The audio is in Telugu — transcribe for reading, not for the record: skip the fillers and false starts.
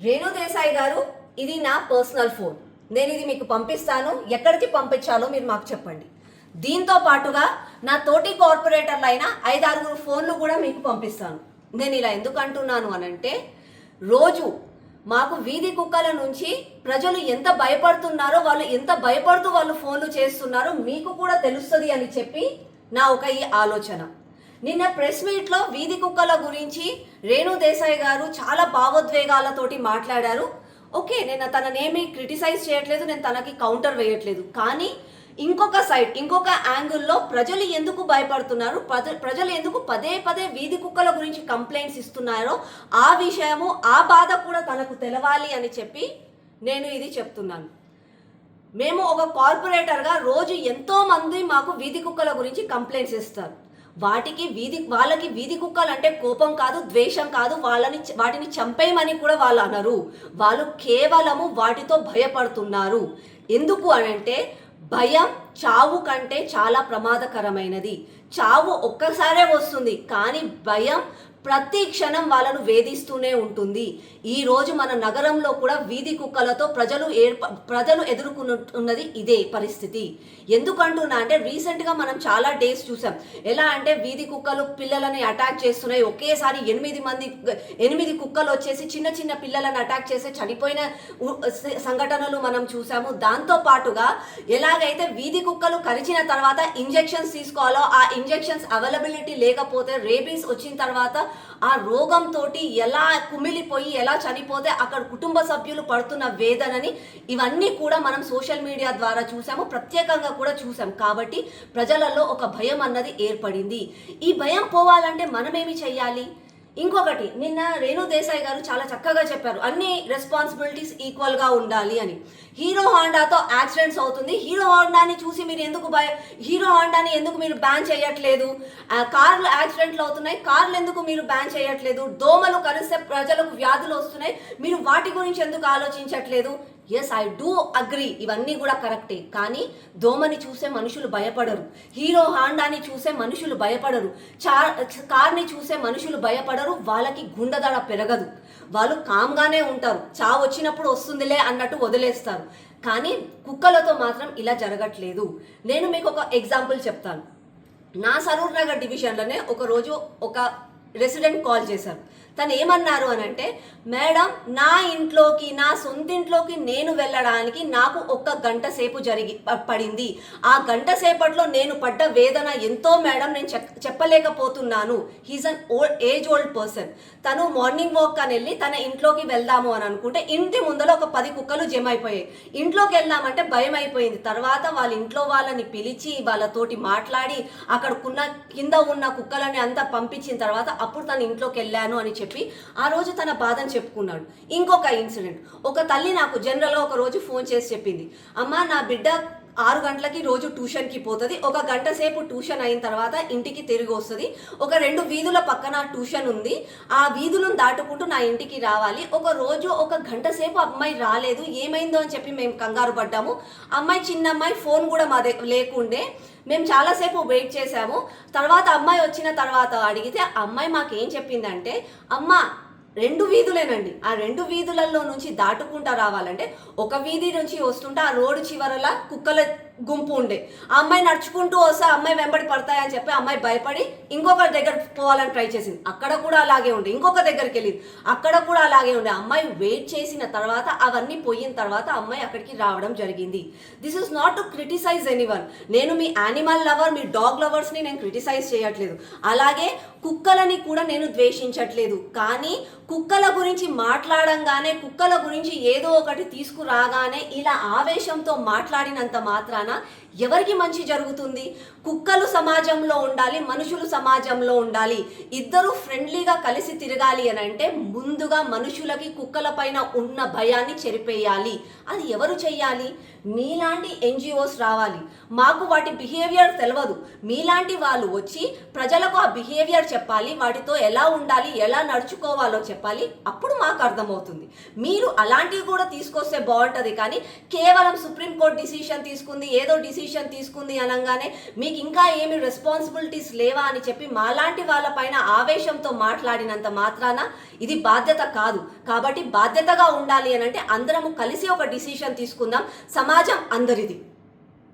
రేణు దేశాయ్ గారు, ఇది నా పర్సనల్ ఫోన్. నేను ఇది మీకు పంపిస్తాను. ఎక్కడికి పంపించాలో మీరు మాకు చెప్పండి. దీంతో పాటుగా నా తోటి కార్పొరేటర్లు అయిన 5-6 ఫోన్లు కూడా మీకు పంపిస్తాను. నేను ఇలా ఎందుకు అంటున్నాను అనంటే, రోజు మాకు వీధి కుక్కల నుంచి ప్రజలు ఎంత భయపడుతున్నారో, వాళ్ళు ఎంత భయపడుతూ వాళ్ళు ఫోన్లు చేస్తున్నారో మీకు కూడా తెలుస్తుంది అని చెప్పి నా ఈ ఆలోచన. నిన్న ప్రెస్ మీట్లో వీధి కుక్కల గురించి రేణు దేశాయ్ గారు చాలా భావోద్వేగాలతోటి మాట్లాడారు. ఓకే, నేను తననేమి క్రిటిసైజ్ చేయట్లేదు, నేను తనకి కౌంటర్ వేయట్లేదు. కానీ ఇంకొక సైడ్, ఇంకొక యాంగిల్లో ప్రజలు ఎందుకు భయపడుతున్నారు, ప్రజలు ఎందుకు పదే పదే వీధి కుక్కల గురించి కంప్లైంట్స్ ఇస్తున్నారో ఆ విషయము, ఆ బాధ కూడా తనకు తెలవాలి అని చెప్పి నేను ఇది చెప్తున్నాను. మేము ఒక కార్పొరేటర్గా రోజు ఎంతో మంది మాకు వీధి కుక్కల గురించి కంప్లైంట్స్ ఇస్తారు. వాళ్ళకి వీధి కుక్కలు అంటే కోపం కాదు, ద్వేషం కాదు, వాటిని చంపేయమని కూడా వాళ్ళు అనరు. వాళ్ళు కేవలము వాటితో భయపడుతున్నారు. ఎందుకు అనంటే, భయం చావు కంటే చాలా ప్రమాదకరమైనది. చావు ఒక్కసారే వస్తుంది, కానీ భయం ప్రతి క్షణం వాళ్ళను వేధిస్తూనే ఉంటుంది. ఈరోజు మన నగరంలో కూడా వీధి కుక్కలతో ప్రజలు ఎదుర్కొంటున్నది ఇదే పరిస్థితి. ఎందుకంటున్నా అంటే, రీసెంట్గా మనం చాలా డేస్ చూసాం. ఎలా అంటే, వీధి కుక్కలు పిల్లలని అటాక్ చేస్తున్నాయి. ఒకేసారి 8 కుక్కలు వచ్చేసి చిన్న చిన్న పిల్లలను అటాక్ చేసి చనిపోయిన సంఘటనలు మనం చూసాము. దాంతో పాటుగా ఎలాగైతే వీధి కుక్కలు కరిచిన తర్వాత ఇంజెక్షన్స్ తీసుకోవాలో, ఆ ఇంజెక్షన్స్ అవైలబిలిటీ లేకపోతే, రేబీస్ వచ్చిన తర్వాత ఆ రోగంతో ఎలా కుమిలిపోయి ఎలా చనిపోతే అక్కడ కుటుంబ సభ్యులు పడుతున్న వేదనని, ఇవన్నీ కూడా మనం సోషల్ మీడియా ద్వారా చూసాము, ప్రత్యేకంగా కూడా చూసాం. కాబట్టి ప్రజలలో ఒక భయం అన్నది ఏర్పడింది. ఈ భయం పోవాలంటే మనమేమి చెయ్యాలి? ఇంకొకటి, నిన్న రేణు దేశాయ్ గారు చాలా చక్కగా చెప్పారు, అన్ని రెస్పాన్సిబిలిటీస్ ఈక్వల్గా ఉండాలి అని. హీరో హోండాతో యాక్సిడెంట్స్ అవుతుంది, హీరో హోండాని చూసి మీరు హీరో హోండాని ఎందుకు మీరు బ్యాన్ చేయట్లేదు? కార్లు యాక్సిడెంట్లు అవుతున్నాయి, కార్లు ఎందుకు మీరు బ్యాన్ చేయట్లేదు? దోమలు కరిస్తే ప్రజలకు వ్యాధులు వస్తున్నాయి, మీరు వాటి గురించి ఎందుకు ఆలోచించట్లేదు? ఎస్, ఐ డూ అగ్రీ, ఇవన్నీ కూడా కరెక్టే. కానీ దోమని చూసే మనుషులు భయపడరు, హీరో హాండాని చూసే మనుషులు భయపడరు, కార్ని చూసే మనుషులు భయపడరు. వాళ్ళకి గుండెదడ పెరగదు, వాళ్ళు కామ్గానే ఉంటారు. చావు వచ్చినప్పుడు వస్తుందిలే అన్నట్టు వదిలేస్తారు. కానీ కుక్కలతో మాత్రం ఇలా జరగట్లేదు. నేను మీకు ఒక ఎగ్జాంపుల్ చెప్తాను. నా సరూర్ నగర్ డివిజన్లోనే ఒకరోజు ఒక రెసిడెంట్ కాల్ చేశారు. తను ఏమన్నారు అని అంటే, మేడం, నా ఇంట్లోకి, నా సొంతింట్లోకి నేను వెళ్ళడానికి నాకు 1 గంట సేపు పడింది. ఆ గంట సేపట్లో నేను పడ్డ వేదన ఎంతో మేడం, నేను చెప్పలేకపోతున్నాను. He's an age old person. తను మార్నింగ్ వాక్ అని వెళ్ళి తన ఇంట్లోకి వెళ్దాము అని అనుకుంటే, ఇంటి ముందర ఒక 10 కుక్కలు జమ అయిపోయాయి. ఇంట్లోకి వెళ్దామంటే భయం అయిపోయింది. తర్వాత వాళ్ళ ఇంట్లో వాళ్ళని పిలిచి వాళ్ళతోటి మాట్లాడి అక్కడ కింద ఉన్న కుక్కలని అంతా పంపించిన తర్వాత అప్పుడు తన ఇంట్లోకి వెళ్ళాను అని చెప్పి ఆ రోజు తన బాధను చెప్పుకున్నాడు. ఇంకొక ఇన్సిడెంట్, ఒక తల్లి నాకు జనరల్గా ఒక రోజు ఫోన్ చేసి చెప్పింది, అమ్మ, నా బిడ్డ 6 గంటలకి రోజు ట్యూషన్కి పోతుంది. 1 గంట సేపు ట్యూషన్ అయిన తర్వాత ఇంటికి తిరిగి వస్తుంది. ఒక 2 వీధుల పక్కన ట్యూషన్ ఉంది, ఆ వీధులను దాటుకుంటూ నా ఇంటికి రావాలి. ఒక రోజు 1 గంట సేపు అమ్మాయి రాలేదు, ఏమైందో అని చెప్పి మేము కంగారు పడ్డాము. అమ్మాయి, చిన్న అమ్మాయి, ఫోన్ కూడా మా లేకుండే. మేము చాలాసేపు వెయిట్ చేసాము. తర్వాత అమ్మాయి వచ్చిన తర్వాత అడిగితే అమ్మాయి మాకేం చెప్పిందంటే, అమ్మ, 2 వీధులేనండి, ఆ 2 వీధులలో నుంచి దాటుకుంటా రావాలంటే, ఒక వీధి నుంచి వస్తుంటే ఆ రోడ్డు చివరలా కుక్కల గుంపు ఉండే. ఆ అమ్మాయి నడుచుకుంటూ వస్తే అమ్మాయి వెంబడి పడతాయని చెప్పి అమ్మాయి భయపడి ఇంకొకరి దగ్గర పోవాలని ట్రై చేసింది. అక్కడ కూడా అలాగే ఉండే. ఇంకొక దగ్గరికి వెళ్ళింది, అక్కడ కూడా అలాగే ఉండే. అమ్మాయి వెయిట్ చేసిన తర్వాత అవన్నీ పోయిన తర్వాత అమ్మాయి అక్కడికి రావడం జరిగింది. This is not to criticize anyone. నేను మీ యానిమల్ లవర్, మీ డాగ్ లవర్స్ని నేను క్రిటిసైజ్ చేయట్లేదు, అలాగే కుక్కలని కూడా నేను ద్వేషించట్లేదు. కానీ కుక్కల గురించి మాట్లాడంగానే, కుక్కల గురించి ఏదో ఒకటి తీసుకురాగానే ఇలా ఆవేశంతో మాట్లాడినంత మాత్రాన ఎవరికి మంచి జరుగుతుంది? కుక్కలు సమాజంలో ఉండాలి, మనుషులు సమాజంలో ఉండాలి. ఇద్దరు ఫ్రెండ్లీగా కలిసి తిరగాలి అని అంటే ముందుగా మనుషులకి కుక్కల పైన ఉన్న భయాన్ని చెరిపేయాలి. అది ఎవరు చెయ్యాలి? మీలాంటి ఎన్జిఓస్ రావాలి. మాకు వాటి బిహేవియర్ తెలియదు, మీలాంటి వాళ్ళు వచ్చి ప్రజలకు ఆ బిహేవియర్ చెప్పాలి, వాటితో ఎలా ఉండాలి, ఎలా నడుచుకోవాలో చెప్పాలి. అప్పుడు మాకు అర్థమవుతుంది. మీరు అలాంటివి కూడా తీసుకొస్తే బాగుంటుంది. కానీ కేవలం సుప్రీంకోర్టు డిసిషన్ తీసుకుంది, ఏదో డిసిషన్ డిసిషన్ తీసుకుంది అనగానే మీకు ఇంకా ఏమి రెస్పాన్సిబిలిటీస్ లేవా అని చెప్పి మాలాంటి వాళ్ళపైన ఆవేశంతో మాట్లాడినంత మాత్రాన ఇది బాధ్యత కాదు. కాబట్టి బాధ్యతగా ఉండాలి అని అంటే అందరము కలిసి ఒక డిసిషన్ తీసుకుందాం. సమాజం అందరిది.